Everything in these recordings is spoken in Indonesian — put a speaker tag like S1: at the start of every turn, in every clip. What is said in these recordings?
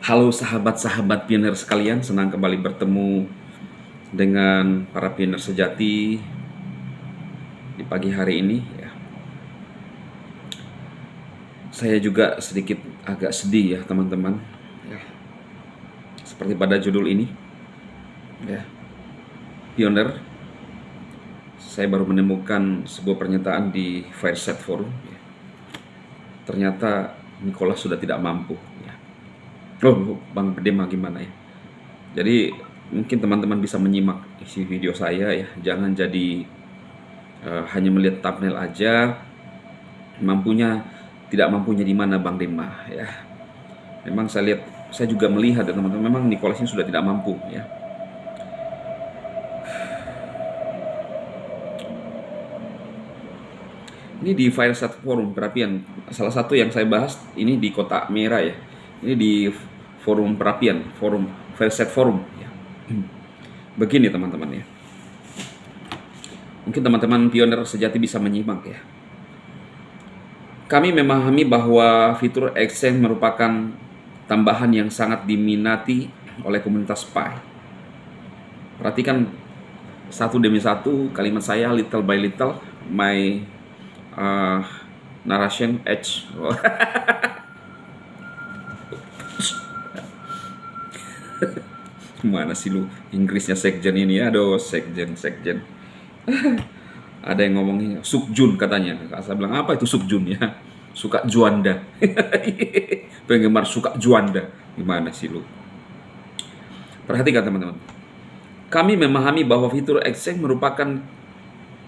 S1: Halo sahabat-sahabat pioner sekalian, senang kembali bertemu dengan para pioner sejati di pagi hari ini. Ya. Saya juga sedikit agak sedih ya teman-teman. Ya. Seperti pada judul ini, ya. Pioner, saya baru menemukan sebuah pernyataan di Fireside Forum. Ya. Ternyata Nicholas sudah tidak mampu. Ya. Oh, Bang Bedema gimana ya? Jadi mungkin teman-teman bisa menyimak isi video saya ya. Jangan jadi hanya melihat thumbnail aja, mampunya tidak mampunya di mana Bang Dema ya. Memang saya juga melihat ya teman-teman, memang Nicholas ini sudah tidak mampu ya. Ini di Fireside Forum perapian, salah satu yang saya bahas ini di Kota Merah ya. Ini di forum perapian, forum Fireside Forum ya. Begini teman-teman ya. Mungkin teman-teman pioner sejati bisa menyimak ya. Kami memahami bahwa fitur Exchange merupakan tambahan yang sangat diminati oleh komunitas Pi. Perhatikan satu demi satu kalimat saya, little by little, my narration edge. Mana sih lu Inggrisnya sekjen ini ya? Aduh, sekjen. Ada yang ngomongnya Sukjun katanya. Saya bilang apa itu Sukjun ya? Suka Juanda. Penggemar suka Juanda. Gimana sih lu? Perhatikan teman-teman. Kami memahami bahwa fitur Exchange merupakan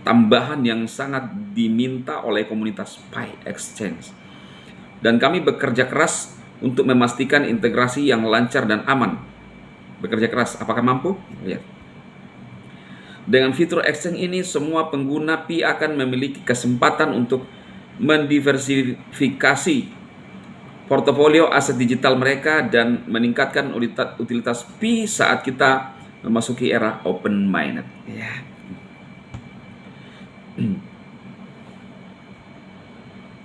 S1: tambahan yang sangat diminta oleh komunitas Pi Exchange. Dan kami bekerja keras untuk memastikan integrasi yang lancar dan aman. Bekerja keras, apakah mampu? Lihat. Dengan fitur Exchange ini, semua pengguna Pi akan memiliki kesempatan untuk mendiversifikasi portofolio aset digital mereka dan meningkatkan utilitas Pi saat kita memasuki era open mainnet. Ya.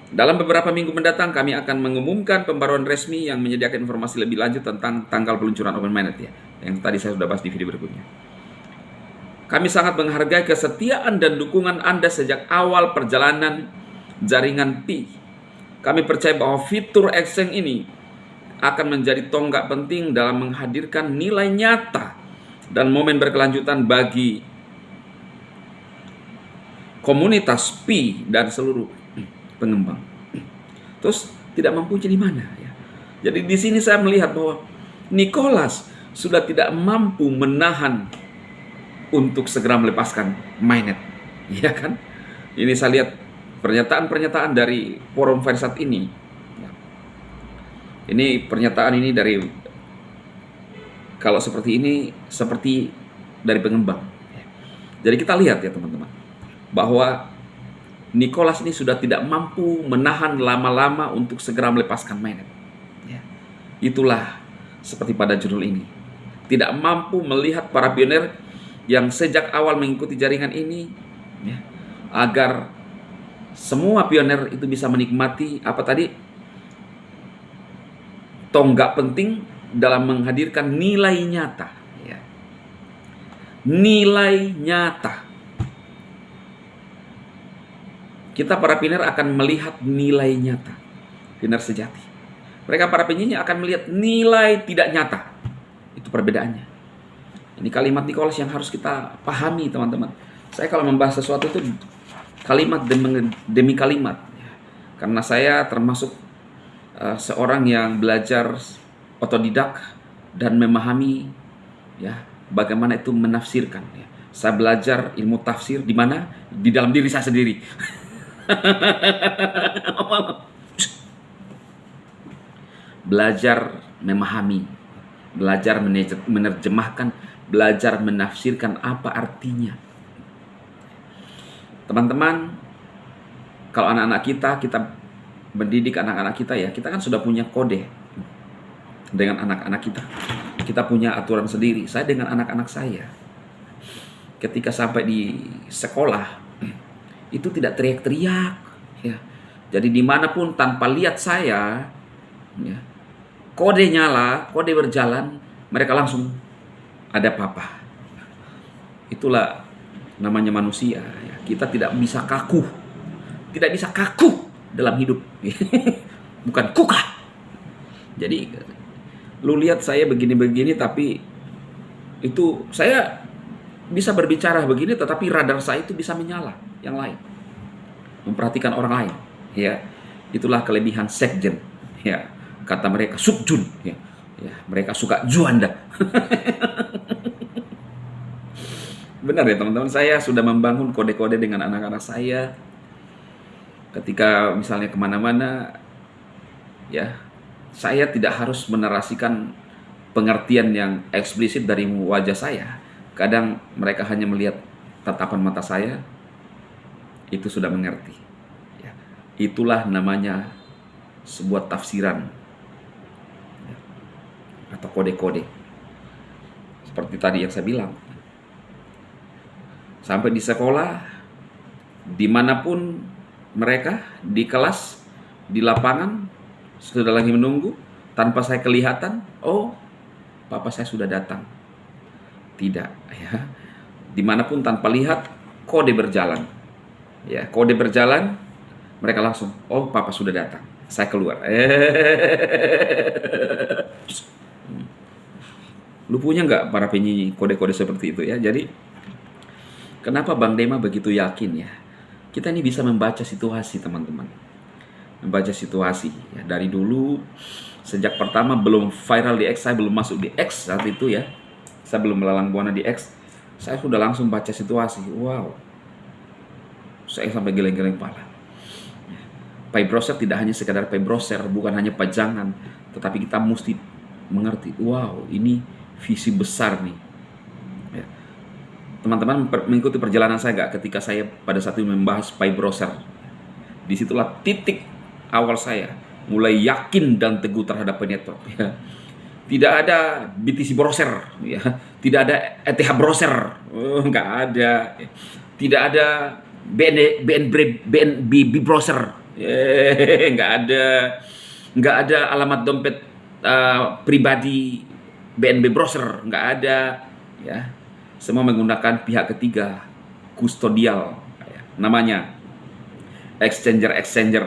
S1: Dalam beberapa minggu mendatang kami akan mengumumkan pembaruan resmi yang menyediakan informasi lebih lanjut tentang tanggal peluncuran open mainnet ya, yang tadi saya sudah bahas di video berikutnya. Kami sangat menghargai kesetiaan dan dukungan Anda sejak awal perjalanan jaringan Pi. Kami percaya bahwa fitur Exchange ini akan menjadi tonggak penting dalam menghadirkan nilai nyata dan momen berkelanjutan bagi komunitas Pi dan seluruh pengembang. Terus tidak mampu jadi mana ya? Jadi di sini saya melihat bahwa Nicholas sudah tidak mampu menahan untuk segera melepaskan mainnet, ya kan? Ini saya lihat pernyataan-pernyataan dari forum Fireside ini. Ini pernyataan ini dari, kalau seperti ini seperti dari pengembang. Jadi kita lihat ya teman-teman, bahwa Nicholas ini sudah tidak mampu menahan lama-lama untuk segera melepaskan mainnet. Ya. Itulah seperti pada judul ini. Tidak mampu melihat para pioner yang sejak awal mengikuti jaringan ini, ya, agar semua pioner itu bisa menikmati apa tadi, tonggak penting dalam menghadirkan nilai nyata. Ya. Nilai nyata. Kita para pioner akan melihat nilai nyata. Pioner sejati. Mereka para penyanyi akan melihat nilai tidak nyata. Itu perbedaannya. Ini kalimat Nicholas yang harus kita pahami teman-teman. Saya kalau membahas sesuatu itu kalimat demi kalimat. Karena saya termasuk seorang yang belajar otodidak dan memahami ya bagaimana itu menafsirkan. Ya. Saya belajar ilmu tafsir di mana? Di dalam diri saya sendiri. Belajar memahami, belajar menerjemahkan, belajar menafsirkan apa artinya. Teman-teman, kalau anak-anak kita mendidik anak-anak kita ya, kita kan sudah punya kode dengan anak-anak kita. Kita punya aturan sendiri. Saya dengan anak-anak saya, ketika sampai di sekolah, itu tidak teriak-teriak. Ya. Jadi dimanapun tanpa lihat saya, ya, kode nyala, kode berjalan, mereka langsung ada papa. Itulah namanya manusia. Kita tidak bisa kaku, tidak bisa kaku dalam hidup. Bukan kukah. Jadi lu lihat saya begini-begini, tapi itu saya bisa berbicara begini, tetapi radar saya itu bisa menyala yang lain, memperhatikan orang lain. Ya, itulah kelebihan sekjen. Ya, kata mereka subjun. Ya, mereka suka juanda. Benar ya teman-teman, saya sudah membangun kode-kode dengan anak-anak saya. Ketika misalnya kemana-mana, ya, saya tidak harus menarasikan pengertian yang eksplisit dari wajah saya. Kadang mereka hanya melihat tatapan mata saya, itu sudah mengerti. Ya, itulah namanya sebuah tafsiran, ya, atau kode-kode. Seperti tadi yang saya bilang, sampai di sekolah, dimanapun mereka, di kelas, di lapangan, sudah lagi menunggu, tanpa saya kelihatan, oh, papa saya sudah datang. Tidak, ya. Dimanapun tanpa lihat, kode berjalan. Ya, kode berjalan, mereka langsung, oh, papa sudah datang. Saya keluar. Lu punya nggak para penyanyi kode-kode seperti itu ya? Jadi, kenapa Bang Dema begitu yakin ya? Kita ini bisa membaca situasi, teman-teman. Membaca situasi. Ya, dari dulu, sejak pertama belum viral di X, saya belum masuk di X saat itu ya. Saya belum melalang buana di X. Saya sudah langsung baca situasi. Wow. Saya sampai geleng-geleng kepala. Pay browser tidak hanya sekadar pay browser, bukan hanya pajangan, tetapi kita mesti mengerti. Wow, ini visi besar nih. Ya. Teman-teman mengikuti perjalanan saya nggak ketika saya pada saat itu membahas pay browser. Disitulah titik awal saya mulai yakin dan teguh terhadap pay network. Ya. Tidak ada BTC browser, ya. Tidak ada ETH browser, nggak ada. Tidak ada BNB browser, nggak ada. Nggak ada alamat dompet pribadi BNB browser, nggak ada. Ya, semua menggunakan pihak ketiga, kustodial, ya. Namanya exchanger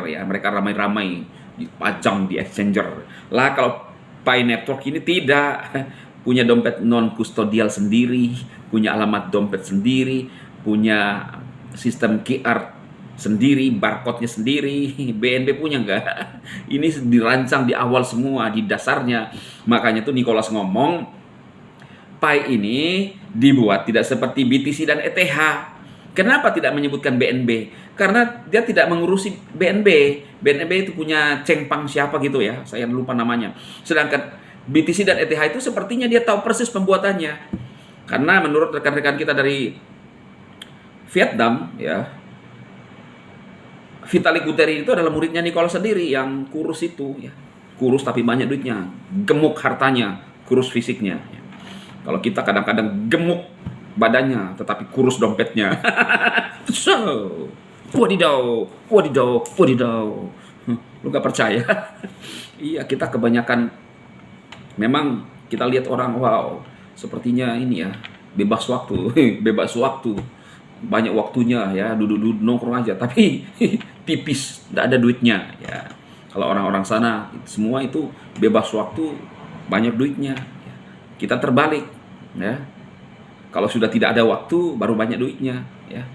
S1: ya. Mereka ramai-ramai dipajang di exchanger. Lah kalau Pay Network ini tidak punya dompet non kustodial sendiri, punya alamat dompet sendiri, punya sistem QR sendiri, barcode-nya sendiri. BNB punya enggak? Ini dirancang di awal semua, di dasarnya. Makanya tuh Nicholas ngomong, Pay ini dibuat tidak seperti BTC dan ETH. Kenapa tidak menyebutkan BNB? Karena dia tidak mengurusi BNB. BNB itu punya Chengpang siapa gitu ya, saya lupa namanya. Sedangkan BTC dan ETH itu sepertinya dia tahu persis pembuatannya. Karena menurut rekan-rekan kita dari Vietnam, ya, Vitalik Buterin itu adalah muridnya Nicholas sendiri yang kurus itu, ya. Kurus tapi banyak duitnya, gemuk hartanya, kurus fisiknya. Ya. Kalau kita kadang-kadang gemuk badannya tetapi kurus dompetnya. So, wadidaw. Lu gak percaya? Iya, kita kebanyakan memang kita lihat orang, wow, sepertinya ini ya, bebas waktu, banyak waktunya ya, duduk-duduk nongkrong aja, tapi tipis, tidak ada duitnya ya. Kalau orang-orang sana semua itu bebas waktu, banyak duitnya. Kita terbalik ya. Kalau sudah tidak ada waktu, baru banyak duitnya, ya.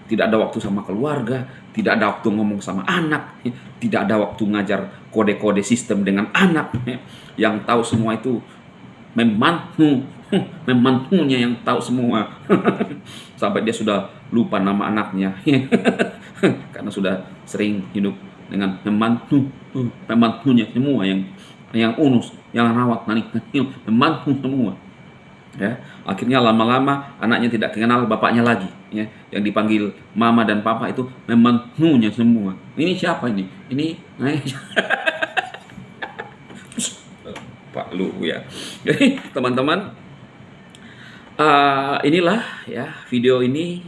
S1: Tidak ada waktu sama keluarga, tidak ada waktu ngomong sama anak, ya. Tidak ada waktu ngajar kode-kode sistem dengan anak, ya. Yang tahu semua itu memantunya yang tahu semua. Sampai dia sudah lupa nama anaknya, karena sudah sering hidup dengan memantunya semua, yang unus, yang rawat, membantu semua. Ya, akhirnya lama-lama anaknya tidak kenal bapaknya lagi, ya. Yang dipanggil mama dan papa itu membantunya semua. Ini siapa ini? Ini Pak Lu ya. Jadi teman-teman, inilah ya video ini.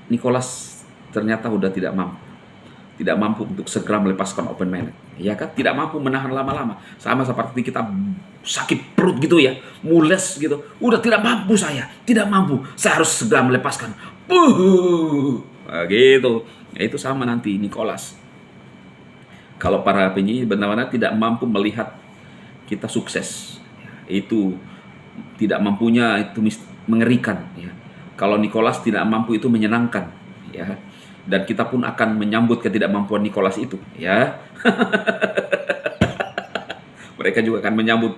S1: Nicholas ternyata udah tidak mampu, tidak mampu untuk segera melepaskan open minded, ya kan? Tidak mampu menahan lama-lama, sama seperti kita sakit perut gitu ya, mules gitu, udah tidak mampu, tidak mampu, saya harus segera melepaskan, nah, gitu. Ya, itu sama nanti Nicholas. Kalau para penyanyi benar-benar tidak mampu melihat kita sukses, itu tidak mampunya, itu mengerikan ya. Kalau Nicholas tidak mampu, itu menyenangkan ya. Dan kita pun akan menyambut ketidakmampuan Nicholas itu ya. Mereka juga akan menyambut,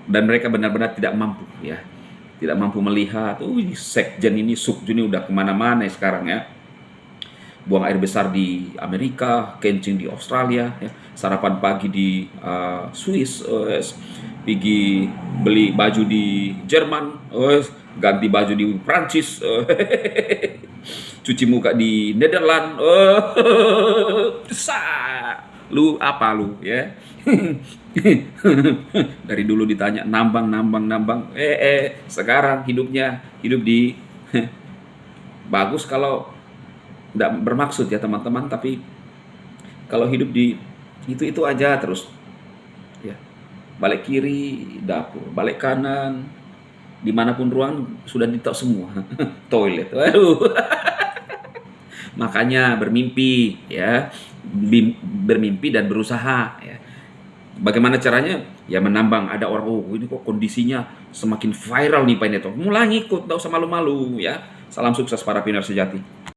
S1: dan mereka benar-benar tidak mampu ya. Tidak mampu melihat, sekjen ini, Sukjun ini udah kemana-mana sekarang ya. Buang air besar di Amerika, kencing di Australia, ya. Sarapan pagi di Swiss, pergi beli baju di Jerman, ganti baju di Prancis, cuci muka di Nederland, lu apa lu ya? Dari dulu ditanya nambang, sekarang hidup di bagus kalau tidak bermaksud ya teman-teman, tapi kalau hidup di itu aja terus ya, balik kiri dapur, balik kanan, dimanapun ruang sudah ditop semua. Toilet, waduh. Makanya bermimpi ya, bermimpi dan berusaha ya. Bagaimana caranya? Ya menambang. Ada orang, ini kok kondisinya semakin viral nih Pak Neto, mulai ngikut, gak usah malu-malu ya. Salam sukses para pioner sejati.